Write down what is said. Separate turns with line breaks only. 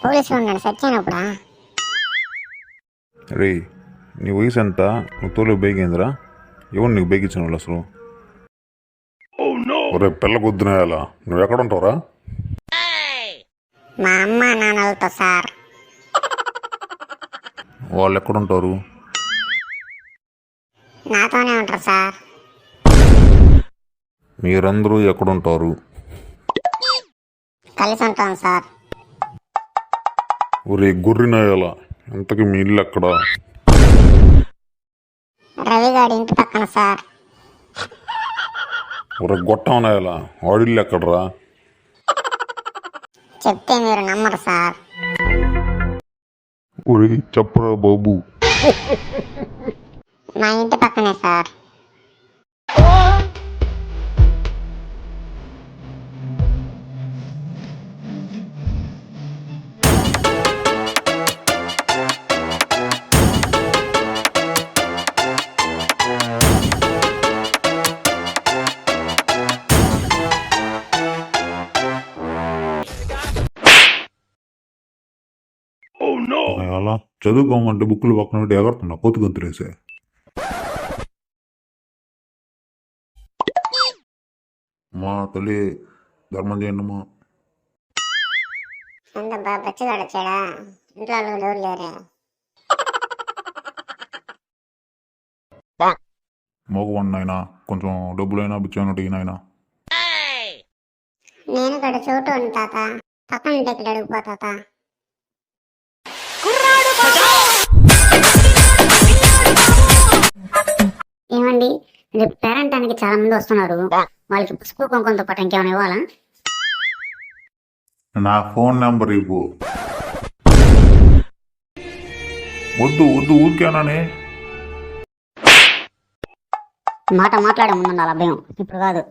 పోలీసులు ఉన్నాడు సత్యానప్పుడా?
రే, నీ వయసు ఎంత? నువ్వు తోలు బైకేంద్రా? ఎవరు నీకు బైకిచ్చిన వాళ్ళు అసలు? ఒరే పిల్ల గుద్దునాయాలా, నువ్వు ఎక్కడ ఉంటావురా?
మా అమ్మ నాన్నలతో సార్.
వాళ్ళు ఎక్కడుంటారు?
నాతోనే ఉంటారు సార్.
మీరందరూ ఎక్కడుంటారు?
కలిసి ఉంటాం సార్.
ఒరే గుర్రినాయాలా, ఇంతకీ మీ ఇల్లు ఎక్కడ?
రవిగాడి ఇంటి పక్కన సార్.
ఒరే గొట్టమనాయాలా, వాడిల్లు ఎక్కడరా?
చెప్తే మీరు నమ్మరు సార్.
ఒరే చెప్పరా బాబు.
మా ఇంటి పక్కనే సార్.
అలా చదువుకోమంటే బుక్కులు పక్కన పెట్టి ఎగరుతున్నా కోతి గొంతులేసే. మా తల్లి ధర్మం చేయండమ్మా.
ఎంత బాగా బచ్చగాడు వచ్చాడా? ఇంట్లో ఎవరు లేరే?
మోగవండి నాయన, కొంచెం డబ్బులైనా బిచ్చానట్టు నాయన.
నేను ఇక్కడ చోటు ఉంది తాత, పక్కన ఇంటి ఇక్కడ అడుగుపో తాత. ఏమండి, రేపు పేరెంటానికి చాలా మంది వస్తున్నారు, వాళ్ళకి పసుపు కుంకుమతో పాటు ఇంకేమైనా ఇవ్వాలా?
నా ఫోన్ నెంబర్ ఇవ్వు. వద్దు వద్దు ఊరికేనానే.
మాట మాట్లాడే ముందు అలా భయం, ఇప్పుడు కాదు.